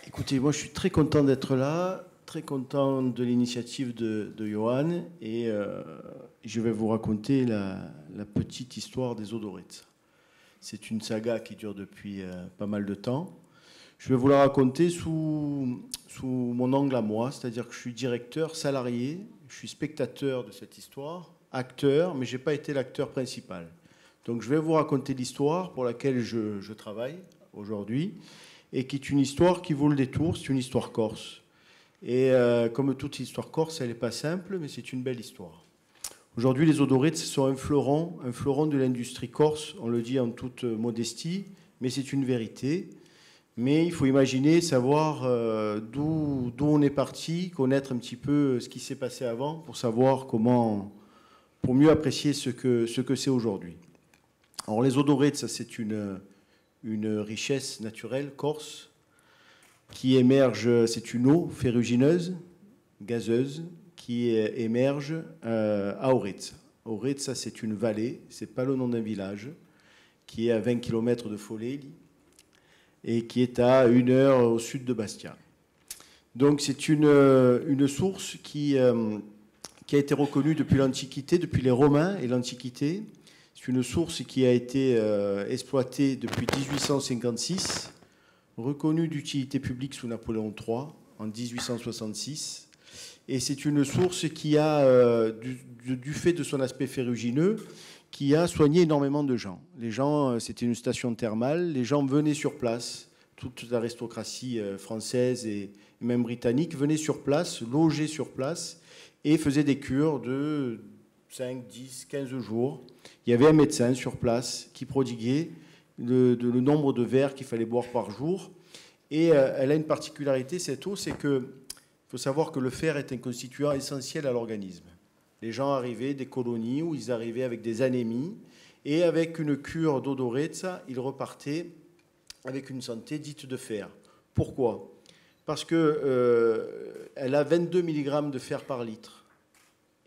Écoutez, moi je suis très content d'être là, très content de l'initiative de Johan et je vais vous raconter la petite histoire des Odoritz. C'est une saga qui dure depuis pas mal de temps. Je vais vous la raconter sous mon angle à moi, c'est-à-dire que je suis directeur salarié, je suis spectateur de cette histoire, acteur, mais je n'ai pas été l'acteur principal. Donc je vais vous raconter l'histoire pour laquelle je travaille aujourd'hui et qui est une histoire qui vaut le détour, c'est une histoire corse. Et comme toute histoire corse, elle n'est pas simple, mais c'est une belle histoire. Aujourd'hui, les Odoritz sont un fleuron de l'industrie corse, on le dit en toute modestie, mais c'est une vérité. Mais il faut imaginer, savoir d'où on est parti, connaître un petit peu ce qui s'est passé avant pour savoir comment, pour mieux apprécier ce que c'est aujourd'hui. Alors les Odoritz, c'est une richesse naturelle corse qui émerge, c'est une eau ferrugineuse, gazeuse, qui émerge à Oritz. Oritz, c'est une vallée, c'est pas le nom d'un village, qui est à 20 km de Foleli et qui est à 1 heure au sud de Bastia. Donc c'est une source qui a été reconnue depuis l'Antiquité, depuis les Romains et l'Antiquité. C'est une source qui a été exploitée depuis 1856, reconnue d'utilité publique sous Napoléon III en 1866. Et c'est une source qui a, du fait de son aspect ferrugineux, qui a soigné énormément de gens. Les gens, c'était une station thermale, les gens venaient sur place, toute l'aristocratie française et même britannique venait sur place, logeait sur place et faisait des cures de 5, 10, 15 jours. Il y avait un médecin sur place qui prodiguait le nombre de verres qu'il fallait boire par jour. Et elle a une particularité, cette eau, c'est qu'il faut savoir que le fer est un constituant essentiel à l'organisme. Les gens arrivaient des colonies où ils arrivaient avec des anémies et avec une cure d'Odoritz, ils repartaient avec une santé dite de fer. Pourquoi ? Parce qu'elle a 22 mg de fer par litre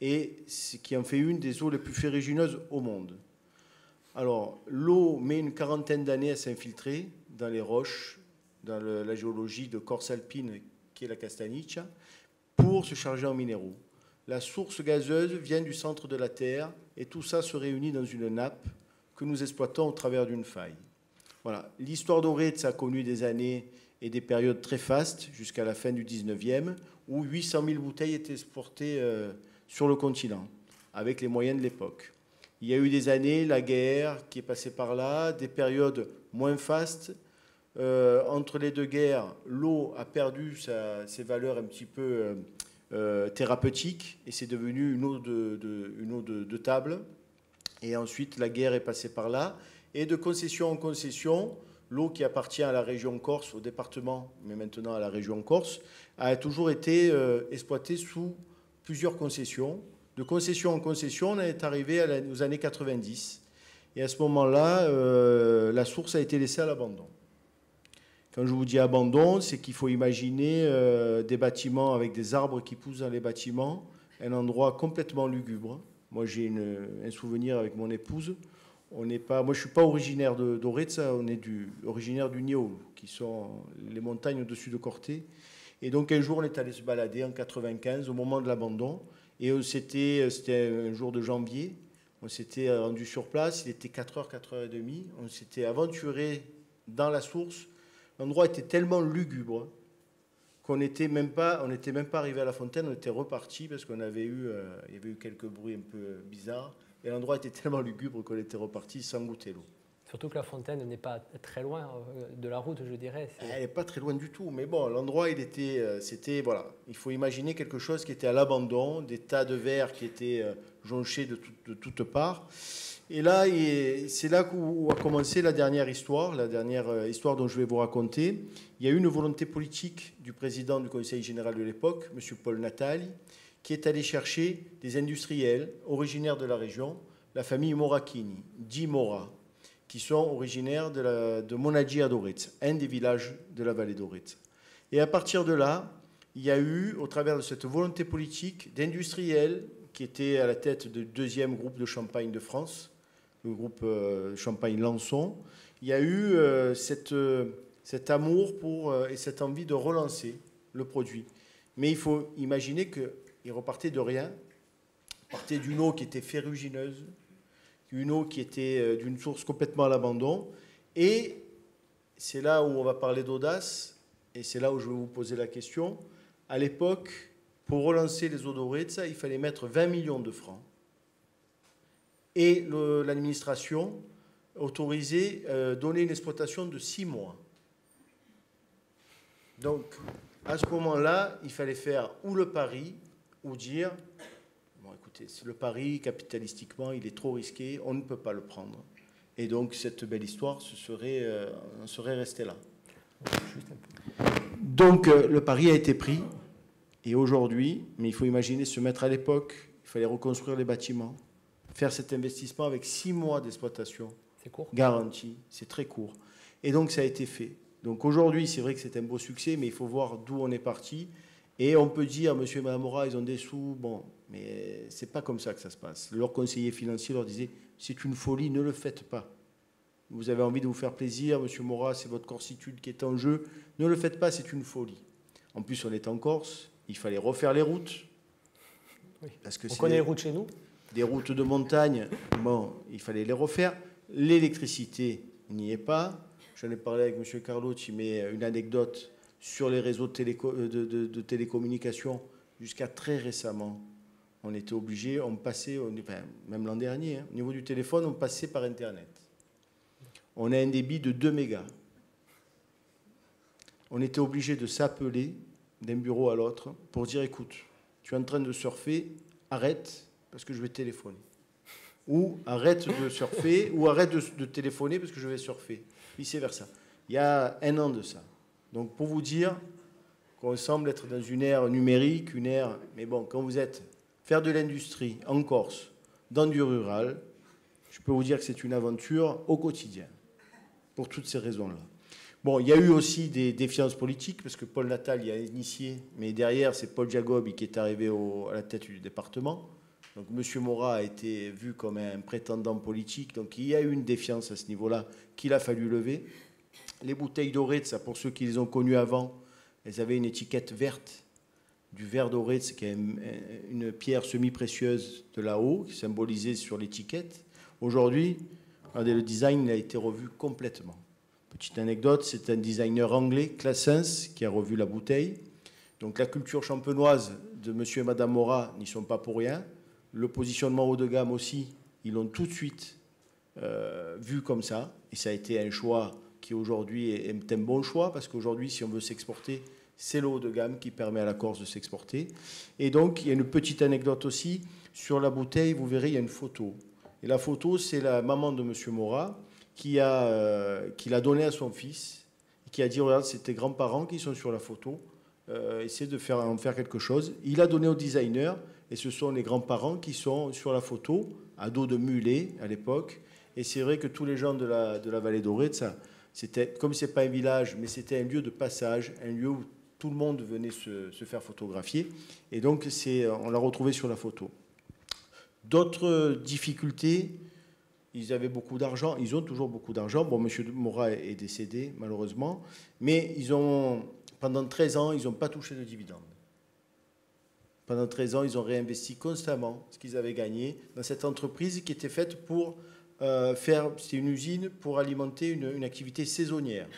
et ce qui en fait une des eaux les plus ferrugineuses au monde. Alors, l'eau met une quarantaine d'années à s'infiltrer dans les roches, dans la géologie de Corse alpine qui est la Castagniccia, pour se charger en minéraux. La source gazeuse vient du centre de la Terre et tout ça se réunit dans une nappe que nous exploitons au travers d'une faille. Voilà. L'histoire d'Oritz a connu des années et des périodes très fastes jusqu'à la fin du 19e où 800 000 bouteilles étaient exportées sur le continent avec les moyens de l'époque. Il y a eu des années, la guerre qui est passée par là, des périodes moins fastes. Entre les deux guerres, l'eau a perdu ses valeurs un petit peu thérapeutique et c'est devenu une eau de table. Et ensuite, la guerre est passée par là. Et de concession en concession, l'eau qui appartient à la région Corse, au département, mais maintenant à la région Corse, a toujours été exploitée sous plusieurs concessions. De concession en concession, on est arrivé aux années 90. Et à ce moment-là, la source a été laissée à l'abandon. Quand je vous dis abandon, c'est qu'il faut imaginer des bâtiments avec des arbres qui poussent dans les bâtiments, un endroit complètement lugubre. Moi, j'ai un souvenir avec mon épouse. Moi, je ne suis pas originaire d'Oritz, on est originaire du Niolo, qui sont les montagnes au-dessus de Corté. Et donc, un jour, on est allé se balader en 95, au moment de l'abandon. Et c'était un jour de janvier. On s'était rendu sur place, il était 4h, 4h30. On s'était aventuré dans la source. L'endroit était tellement lugubre qu'on n'était même pas arrivé à la fontaine, on était reparti parce il y avait eu quelques bruits un peu bizarres. Et l'endroit était tellement lugubre qu'on était reparti sans goûter l'eau. Surtout que la fontaine n'est pas très loin de la route, je dirais. Elle n'est pas très loin du tout, mais bon, l'endroit, c'était, voilà, il faut imaginer quelque chose qui était à l'abandon, des tas de verres qui étaient jonchés de toutes parts. Et là, c'est là où a commencé la dernière histoire dont je vais vous raconter. Il y a eu une volonté politique du président du Conseil général de l'époque, M. Paul Natali, qui est allé chercher des industriels originaires de la région, la famille Moracchini, dit Mora, qui sont originaires de Monaggi ad Oritz, un des villages de la vallée d'Oritz. Et à partir de là, il y a eu, au travers de cette volonté politique, d'industriels qui étaient à la tête du deuxième groupe de champagne de France, le groupe Champagne-Lançon. Il y a eu cet amour et cette envie de relancer le produit. Mais il faut imaginer qu'ils repartaient de rien, ils partaient d'une eau qui était ferrugineuse, une eau qui était d'une source complètement à l'abandon. Et c'est là où on va parler d'audace, et c'est là où je vais vous poser la question. À l'époque, pour relancer les Odoretsa, il fallait mettre 20 millions de francs. Et l'administration autorisait donner une exploitation de 6 mois. Donc, à ce moment-là, il fallait faire ou le pari, ou dire, bon écoutez, le pari, capitalistiquement, il est trop risqué, on ne peut pas le prendre. Et donc, cette belle histoire en serait restée là. Donc, le pari a été pris. Et aujourd'hui, mais il faut imaginer se mettre à l'époque, il fallait reconstruire les bâtiments, faire cet investissement avec 6 mois d'exploitation. C'est court. Garantie, c'est très court. Et donc, ça a été fait. Donc, aujourd'hui, c'est vrai que c'est un beau succès, mais il faut voir d'où on est parti. Et on peut dire, monsieur et madame Mora, ils ont des sous, bon, mais c'est pas comme ça que ça se passe. Leur conseiller financier leur disait, c'est une folie, ne le faites pas. Vous avez envie de vous faire plaisir, monsieur Mora, c'est votre corsitude qui est en jeu, ne le faites pas, c'est une folie. En plus, on est en Corse, il fallait refaire les routes. Oui. Parce que on connaît les routes chez nous. Des routes de montagne, bon, il fallait les refaire. L'électricité n'y est pas. J'en ai parlé avec monsieur Carlotti, mais une anecdote sur les réseaux de télécommunications. Jusqu'à très récemment, on était obligé, on passait, même l'an dernier, au niveau du téléphone, on passait par Internet. On a un débit de 2 mégas. On était obligé de s'appeler d'un bureau à l'autre pour dire, écoute, tu es en train de surfer, arrête, parce que je vais téléphoner. Ou arrête de surfer, ou arrête de téléphoner, parce que je vais surfer. Vice-versa. Il y a 1 an de ça. Donc, pour vous dire qu'on semble être dans une ère numérique, une ère... Mais bon, quand vous êtes faire de l'industrie en Corse, dans du rural, je peux vous dire que c'est une aventure au quotidien, pour toutes ces raisons-là. Bon, il y a eu aussi des défiances politiques, parce que Paul Natal y a initié, mais derrière, c'est Paul Jacobi qui est arrivé à la tête du département. Donc, M. Mora a été vu comme un prétendant politique. Donc, il y a eu une défiance à ce niveau-là qu'il a fallu lever. Les bouteilles dorées, ça, pour ceux qui les ont connues avant, elles avaient une étiquette verte, du verre doré, qui est une pierre semi-précieuse de là-haut, qui est symbolisée sur l'étiquette. Aujourd'hui, regardez, le design a été revu complètement. Petite anecdote, c'est un designer anglais, Claessens, qui a revu la bouteille. Donc la culture champenoise de monsieur et madame Mora n'y sont pas pour rien. Le positionnement haut de gamme aussi, ils l'ont tout de suite vu comme ça. Et ça a été un choix qui aujourd'hui est un bon choix, parce qu'aujourd'hui, si on veut s'exporter, c'est le haut de gamme qui permet à la Corse de s'exporter. Et donc, il y a une petite anecdote aussi. Sur la bouteille, vous verrez, il y a une photo. Et la photo, c'est la maman de monsieur Mora, qui l'a donné à son fils, et qui a dit, regarde, c'est tes grands-parents qui sont sur la photo, essaie de en faire quelque chose. Il a donné au designer, et ce sont les grands-parents qui sont sur la photo, à dos de mulet à l'époque. Et c'est vrai que tous les gens de la vallée dorée, comme ce n'est pas un village, mais c'était un lieu de passage, un lieu où tout le monde venait se faire photographier. Et donc, on l'a retrouvé sur la photo. D'autres difficultés, ils avaient beaucoup d'argent, ils ont toujours beaucoup d'argent. Bon, M. Mora est décédé, malheureusement, mais pendant 13 ans, ils n'ont pas touché de dividendes. Pendant 13 ans, ils ont réinvesti constamment ce qu'ils avaient gagné dans cette entreprise qui était faite pour c'était une usine pour alimenter une activité saisonnière,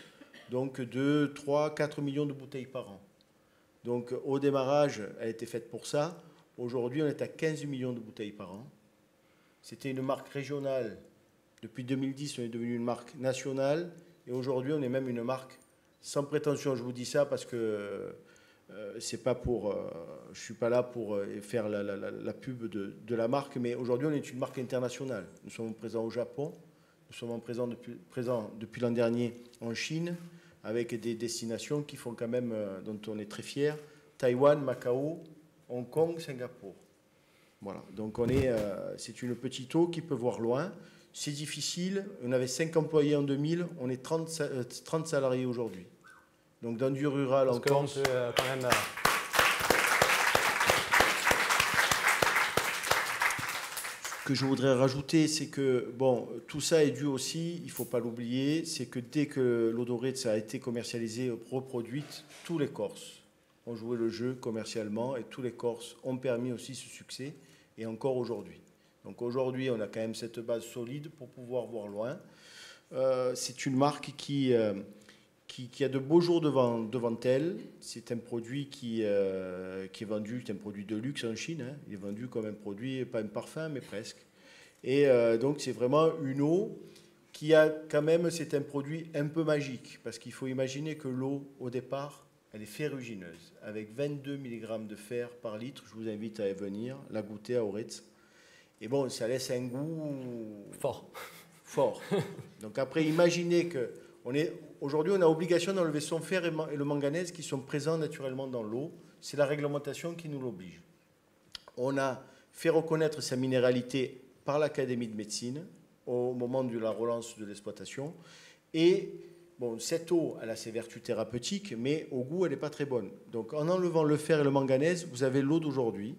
donc de 3-4 millions de bouteilles par an. Donc, au démarrage, elle était faite pour ça. Aujourd'hui, on est à 15 millions de bouteilles par an. C'était une marque régionale. Depuis 2010, on est devenu une marque nationale. Et aujourd'hui, on est même une marque sans prétention. Je vous dis ça parce que c'est pas pour, je ne suis pas là pour faire la pub de la marque. Mais aujourd'hui, on est une marque internationale. Nous sommes présents au Japon. Nous sommes présents depuis l'an dernier en Chine, avec des destinations qui font quand même, dont on est très fiers. Taïwan, Macao, Hong Kong, Singapour. Voilà, donc c'est une petite eau qui peut voir loin. C'est difficile. On avait 5 employés en 2000, on est 30 salariés aujourd'hui. Donc dans du rural en Corse. Peut, quand même, que je voudrais rajouter, c'est que bon, tout ça est dû aussi, il ne faut pas l'oublier, c'est que dès que l'eau dorée a été commercialisée, reproduite, tous les Corses ont joué le jeu commercialement et tous les Corses ont permis aussi ce succès, et encore aujourd'hui. Donc aujourd'hui, on a quand même cette base solide pour pouvoir voir loin. C'est une marque qui a de beaux jours devant elle. C'est un produit qui est vendu, c'est un produit de luxe en Chine. Hein. Il est vendu comme un produit, pas un parfum, mais presque. Et donc c'est vraiment une eau qui a quand même, c'est un produit un peu magique, parce qu'il faut imaginer que l'eau, au départ, elle est ferrugineuse, avec 22 mg de fer par litre. Je vous invite à y venir, la goûter à Oretz. Et bon, ça laisse un goût fort. Donc après, imaginez que aujourd'hui, on a obligation d'enlever son fer et le manganèse qui sont présents naturellement dans l'eau. C'est la réglementation qui nous l'oblige. On a fait reconnaître sa minéralité par l'Académie de médecine au moment de la relance de l'exploitation. Et bon, cette eau, elle a ses vertus thérapeutiques, mais au goût, elle n'est pas très bonne. Donc en enlevant le fer et le manganèse, vous avez l'eau d'aujourd'hui,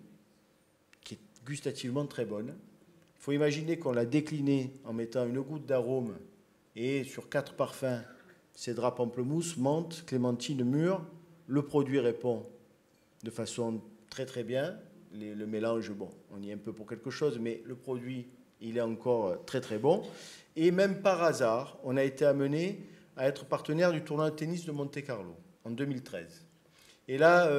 qui est gustativement très bonne. Il faut imaginer qu'on l'a déclinée en mettant une goutte d'arôme et sur 4 parfums, cédra, pamplemousse, menthe, clémentine, mûre. Le produit répond de façon très très bien. Le mélange, bon, on y est un peu pour quelque chose, mais le produit, il est encore très très bon. Et même par hasard, on a été amené à être partenaire du tournoi de tennis de Monte-Carlo en 2013. Et là,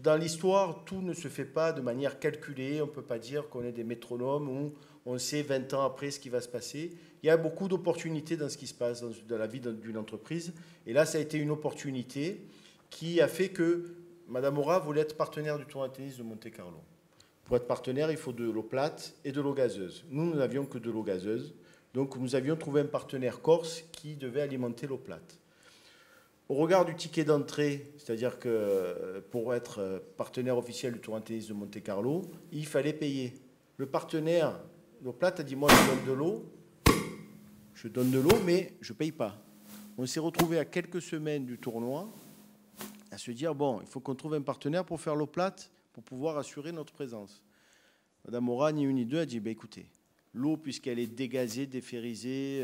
dans l'histoire, tout ne se fait pas de manière calculée. On ne peut pas dire qu'on est des métronomes ou on sait 20 ans après ce qui va se passer. Il y a beaucoup d'opportunités dans ce qui se passe dans la vie d'une entreprise. Et là, ça a été une opportunité qui a fait que Madame Aura voulait être partenaire du tournoi de tennis de Monte-Carlo. Pour être partenaire, il faut de l'eau plate et de l'eau gazeuse. Nous n'avions que de l'eau gazeuse. Donc, nous avions trouvé un partenaire corse qui devait alimenter l'eau plate. Au regard du ticket d'entrée, c'est-à-dire que pour être partenaire officiel du tournoi de tennis de Monte-Carlo, il fallait payer. Le partenaire, l'eau plate, a dit « Moi, je donne de l'eau, mais je ne paye pas ». On s'est retrouvé à quelques semaines du tournoi à se dire « Bon, il faut qu'on trouve un partenaire pour faire l'eau plate, pour pouvoir assurer notre présence ». Madame Aura, ni une ni deux, a dit « Écoutez, l'eau, puisqu'elle est dégazée, déferrisée,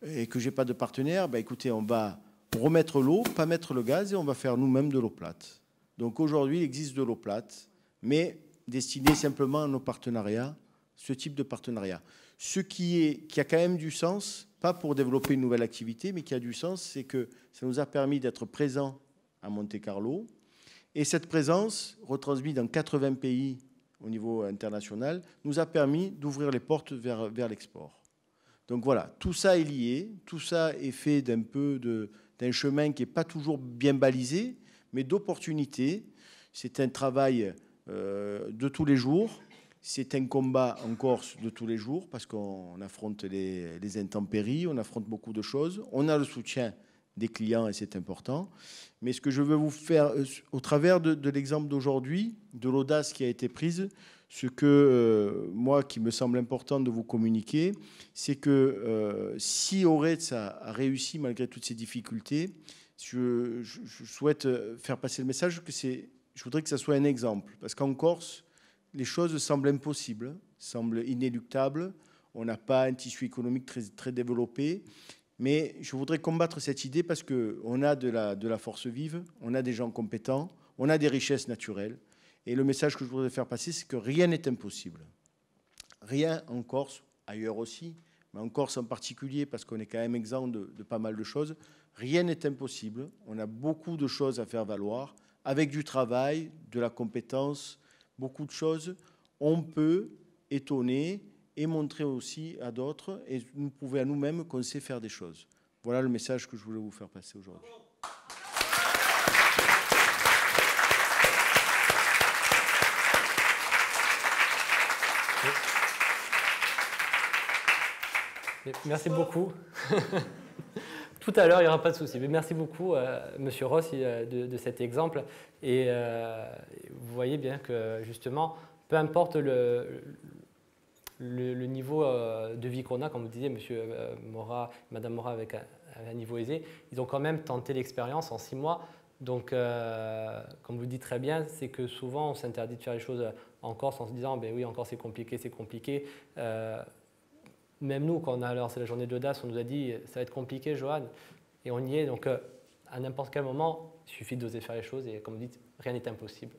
et que je n'ai pas de partenaire, écoutez, on va remettre l'eau, pas mettre le gaz, et on va faire nous-mêmes de l'eau plate. » Donc aujourd'hui, il existe de l'eau plate, mais destinée simplement à nos partenariats, ce type de partenariat. Ce qui a quand même du sens, pas pour développer une nouvelle activité, mais qui a du sens, c'est que ça nous a permis d'être présents à Monte-Carlo, et cette présence, retransmise dans 80 pays au niveau international, nous a permis d'ouvrir les portes vers l'export. Donc voilà, tout ça est lié, tout ça est fait d'un chemin qui n'est pas toujours bien balisé, mais d'opportunités. C'est un travail de tous les jours, c'est un combat en Corse de tous les jours, parce qu'on affronte les intempéries, on affronte beaucoup de choses, on a le soutien des clients et c'est important. Mais ce que je veux vous faire, au travers de l'exemple d'aujourd'hui, de l'audace qui a été prise, ce que moi, qui me semble important de vous communiquer, c'est que si Oretz a réussi malgré toutes ces difficultés, je souhaite faire passer le message que je voudrais que ça soit un exemple. Parce qu'en Corse, les choses semblent impossibles, semblent inéluctables. On n'a pas un tissu économique très, très développé. Mais je voudrais combattre cette idée parce qu'on a de la force vive, on a des gens compétents, on a des richesses naturelles. Et le message que je voudrais faire passer, c'est que rien n'est impossible. Rien en Corse, ailleurs aussi, mais en Corse en particulier, parce qu'on est quand même exempt de pas mal de choses, rien n'est impossible. On a beaucoup de choses à faire valoir. Avec du travail, de la compétence, beaucoup de choses, on peut étonner et montrer aussi à d'autres et nous prouver à nous-mêmes qu'on sait faire des choses. Voilà le message que je voulais vous faire passer aujourd'hui. Merci beaucoup. Tout à l'heure, il n'y aura pas de souci. Mais merci beaucoup, Monsieur Rossi, de cet exemple. Et vous voyez bien que, justement, peu importe le niveau de vie qu'on a, comme vous disiez, Monsieur Mora, Madame Mora avec un niveau aisé, ils ont quand même tenté l'expérience en 6 mois Donc, comme vous le dites très bien, c'est que souvent on s'interdit de faire les choses en Corse en se disant ben oui, en Corse c'est compliqué, c'est compliqué. Même nous, quand on a lancé la journée de l'audace, on nous a dit ça va être compliqué, Johan, et on y est. Donc, à n'importe quel moment, il suffit d'oser faire les choses et comme vous dites, rien n'est impossible.